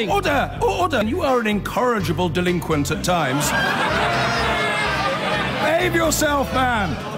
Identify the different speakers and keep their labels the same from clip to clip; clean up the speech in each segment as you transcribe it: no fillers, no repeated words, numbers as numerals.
Speaker 1: Order! Order! You are an incorrigible delinquent at times. Behave yourself, man!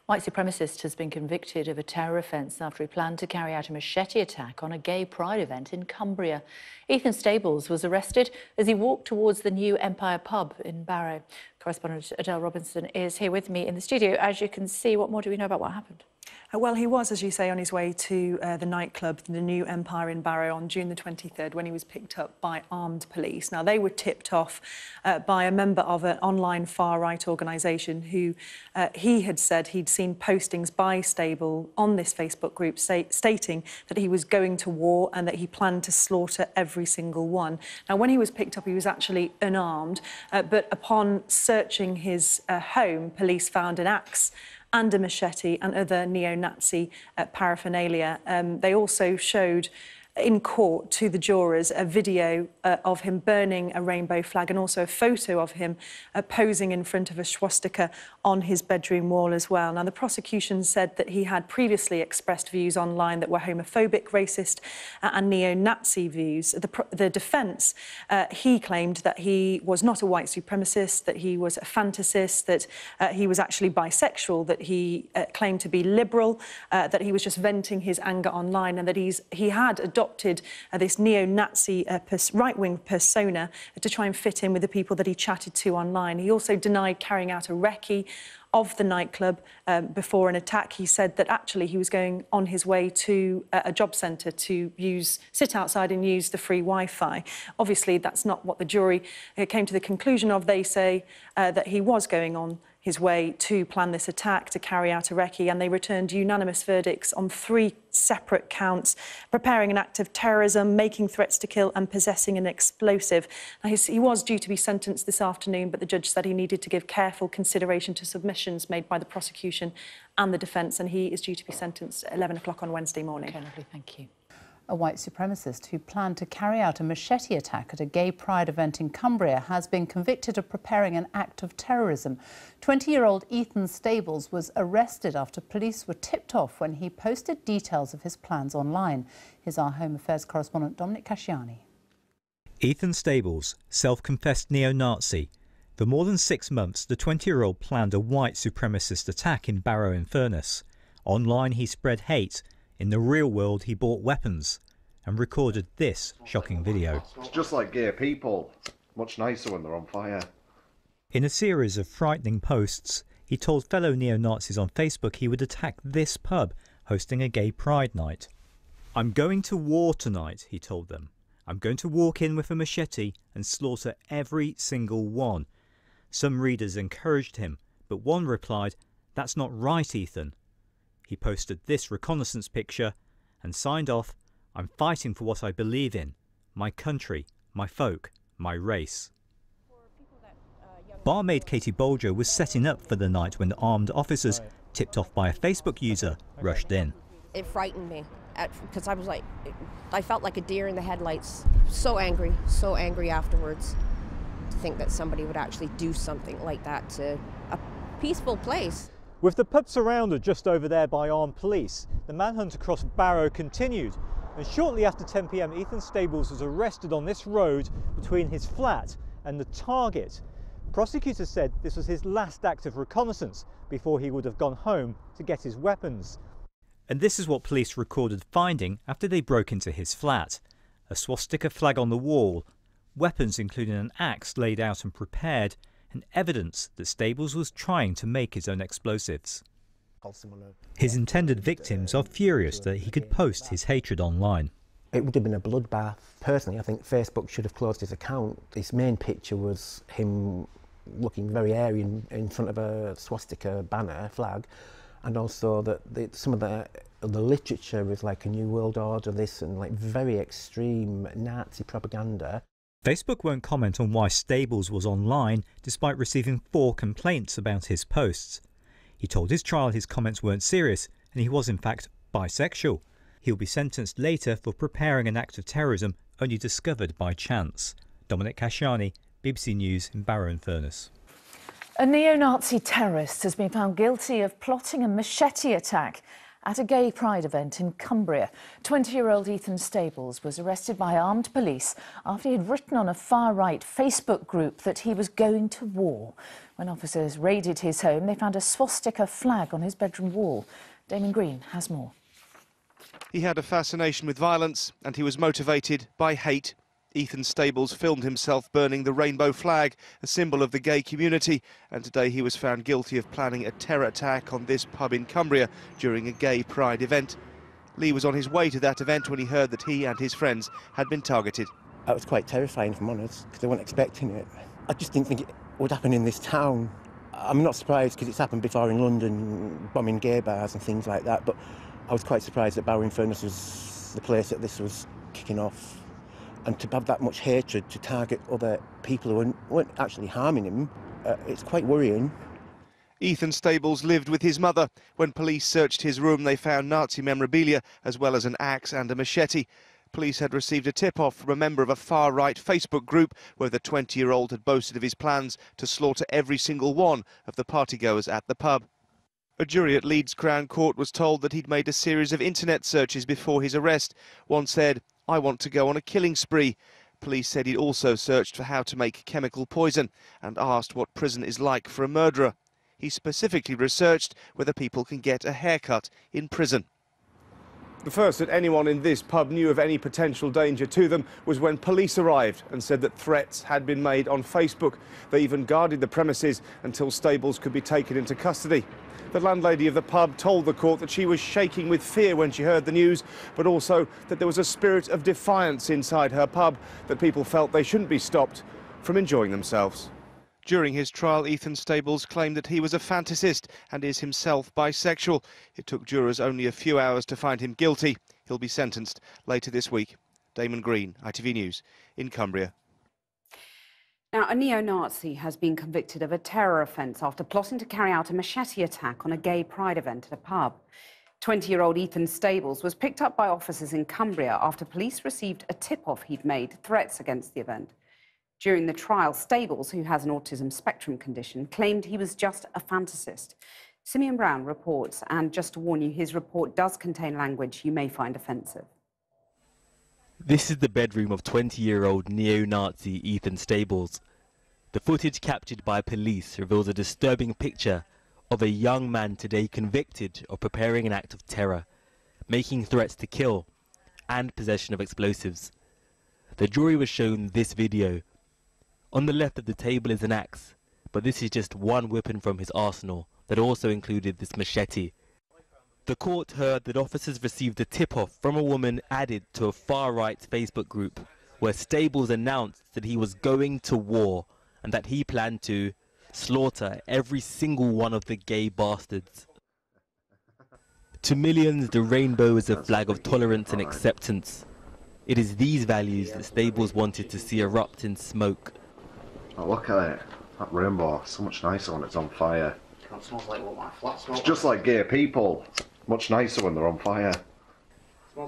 Speaker 2: White supremacist has been convicted of a terror offence after he planned to carry out a machete attack on a gay pride event in Cumbria. Ethan Stables was arrested as he walked towards the new Empire pub in Barrow. Correspondent Adele Robinson is here with me in the studio. As you can see, what more do we know about what happened?
Speaker 3: Well, he was, as you say, on his way to the nightclub, the new Empire in Barrow, on June the 23rd, when he was picked up by armed police. Now, they were tipped off by a member of an online far-right organisation who he had said he'd seen postings by Stable on this Facebook group stating that he was going to war and that he planned to slaughter every single one. Now, when he was picked up, he was actually unarmed, but upon searching his home, police found an axe and a machete and other neo-Nazi paraphernalia. They also showed in court to the jurors a video of him burning a rainbow flag and also a photo of him posing in front of a swastika on his bedroom wall as well. Now, the prosecution said that he had previously expressed views online that were homophobic, racist and neo-Nazi views. The defence, he claimed that he was not a white supremacist, that he was a fantasist, that he was actually bisexual, that he claimed to be liberal, that he was just venting his anger online, and that he had adopted this neo-Nazi right-wing persona to try and fit in with the people that he chatted to online. He also denied carrying out a recce of the nightclub before an attack. He said that actually he was going on his way to a job centre to sit outside and use the free Wi-Fi. Obviously, that's not what the jury came to the conclusion of. They say that he was going on his way to plan this attack, to carry out a recce, and they returned unanimous verdicts on 3 separate counts: preparing an act of terrorism, making threats to kill and possessing an explosive. Now, he was due to be sentenced this afternoon, but the judge said he needed to give careful consideration to submissions made by the prosecution and the defence, and he is due to be sentenced at 11 o'clock on Wednesday morning.
Speaker 2: Okay, lovely, thank you.
Speaker 4: A white supremacist who planned to carry out a machete attack at a gay pride event in Cumbria has been convicted of preparing an act of terrorism. 20-year-old Ethan Stables was arrested after police were tipped off when he posted details of his plans online. Here's our Home Affairs correspondent Dominic Casciani.
Speaker 5: Ethan Stables, self-confessed neo-Nazi. For more than 6 months, the 20-year-old planned a white supremacist attack in Barrow-in-Furness. Online, he spread hate. In the real world, he bought weapons and recorded this shocking video.
Speaker 6: It's just like gay people. Much nicer when they're on fire.
Speaker 5: In a series of frightening posts, he told fellow neo-Nazis on Facebook he would attack this pub hosting a gay pride night. "I'm going to war tonight," he told them. "I'm going to walk in with a machete and slaughter every single one." Some readers encouraged him, but one replied, "That's not right, Ethan." He posted this reconnaissance picture and signed off, "I'm fighting for what I believe in, my country, my folk, my race." Barmaid Katie Bolger was setting up for the night when armed officers, tipped off by a Facebook user, rushed in.
Speaker 7: It frightened me because I felt like a deer in the headlights. So angry afterwards to think that somebody would actually do something like that to a peaceful place.
Speaker 5: With the pub surrounded just over there by armed police, the manhunt across Barrow continued, and shortly after 10 p.m, Ethan Stables was arrested on this road between his flat and the target. Prosecutors said this was his last act of reconnaissance before he would have gone home to get his weapons. And this is what police recorded finding after they broke into his flat: a swastika flag on the wall, weapons including an axe laid out and prepared, and evidence that Stables was trying to make his own explosives. His intended victims are furious that he could post his hatred online.
Speaker 8: It would have been a bloodbath. Personally, I think Facebook should have closed his account. His main picture was him looking very airy in front of a swastika banner, flag, and also that some of the literature was like a New World Order, this, and like very extreme Nazi propaganda.
Speaker 5: Facebook won't comment on why Stables was online despite receiving 4 complaints about his posts. He told his trial his comments weren't serious and he was in fact bisexual. He'll be sentenced later for preparing an act of terrorism only discovered by chance. Dominic Kashiani, BBC News in Barrow in Furness.
Speaker 9: A neo-Nazi terrorist has been found guilty of plotting a machete attack at a gay pride event in Cumbria. 20-year-old Ethan Stables was arrested by armed police after he had written on a far-right Facebook group that he was going to war. When officers raided his home, they found a swastika flag on his bedroom wall. Damon Green has more.
Speaker 10: He had a fascination with violence and he was motivated by hate. Ethan Stables filmed himself burning the rainbow flag, a symbol of the gay community, and today he was found guilty of planning a terror attack on this pub in Cumbria during a gay pride event. Lee was on his way to that event when he heard that he and his friends had been targeted.
Speaker 8: It was quite terrifying, if I'm honest, because I wasn't expecting it. I just didn't think it would happen in this town. I'm not surprised because it's happened before in London, bombing gay bars and things like that, but I was quite surprised that Barrow in Furness was the place that this was kicking off. And to have that much hatred to target other people who weren't actually harming him, it's quite worrying.
Speaker 10: Ethan Stables lived with his mother. When police searched his room, they found Nazi memorabilia, as well as an axe and a machete. Police had received a tip-off from a member of a far-right Facebook group where the 20-year-old had boasted of his plans to slaughter every single one of the partygoers at the pub. A jury at Leeds Crown Court was told that he'd made a series of internet searches before his arrest. One said, "I want to go on a killing spree." Police said he'd also searched for how to make chemical poison and asked what prison is like for a murderer. He specifically researched whether people can get a haircut in prison. The first that anyone in this pub knew of any potential danger to them was when police arrived and said that threats had been made on Facebook. They even guarded the premises until Stables could be taken into custody. The landlady of the pub told the court that she was shaking with fear when she heard the news, but also that there was a spirit of defiance inside her pub, that people felt they shouldn't be stopped from enjoying themselves. During his trial, Ethan Stables claimed that he was a fantasist and is himself bisexual. It took jurors only a few hours to find him guilty. He'll be sentenced later this week. Damon Green, ITV News, in Cumbria.
Speaker 11: Now, a neo-Nazi has been convicted of a terror offence after plotting to carry out a machete attack on a gay pride event at a pub. 20-year-old Ethan Stables was picked up by officers in Cumbria after police received a tip-off he'd made threats against the event. During the trial, Stables, who has an autism spectrum condition, claimed he was just a fantasist. Simeon Brown reports, and just to warn you, his report does contain language you may find offensive.
Speaker 12: This is the bedroom of 20-year-old neo-Nazi Ethan Stables. The footage captured by police reveals a disturbing picture of a young man today convicted of preparing an act of terror, making threats to kill, and possession of explosives. The jury was shown this video. On the left of the table is an axe, but this is just one weapon from his arsenal that also included this machete. The court heard that officers received a tip-off from a woman added to a far-right Facebook group where Stables announced that he was going to war and that he planned to slaughter every single one of the gay bastards. To millions, the rainbow is a flag of tolerance and acceptance. It is these values that Stables wanted to see erupt in smoke.
Speaker 6: Oh, look at it. That rainbow, so much nicer when it's on fire.
Speaker 13: It smells like what my flat smells.
Speaker 6: It's just like gay people. Much nicer when they're on fire.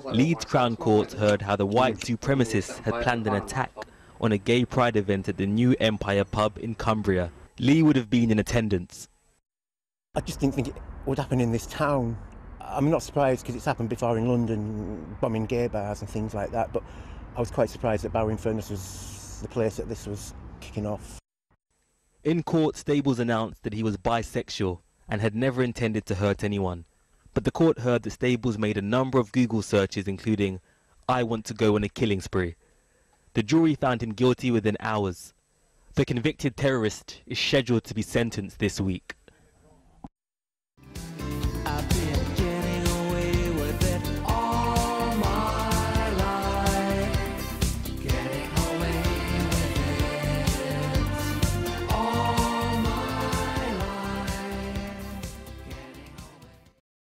Speaker 12: Leeds Crown Court heard how the white supremacists had planned an attack on a gay pride event at the New Empire pub in Cumbria. Lee would have been in attendance.
Speaker 8: I just didn't think it would happen in this town. I'm not surprised because it's happened before in London, bombing gay bars and things like that, but I was quite surprised that Barrow in Furness was the place that this was kicking off.
Speaker 12: In court, Stables announced that he was bisexual and had never intended to hurt anyone. But the court heard that Stables made a number of Google searches including, "I want to go on a killing spree." The jury found him guilty within hours. The convicted terrorist is scheduled to be sentenced this week.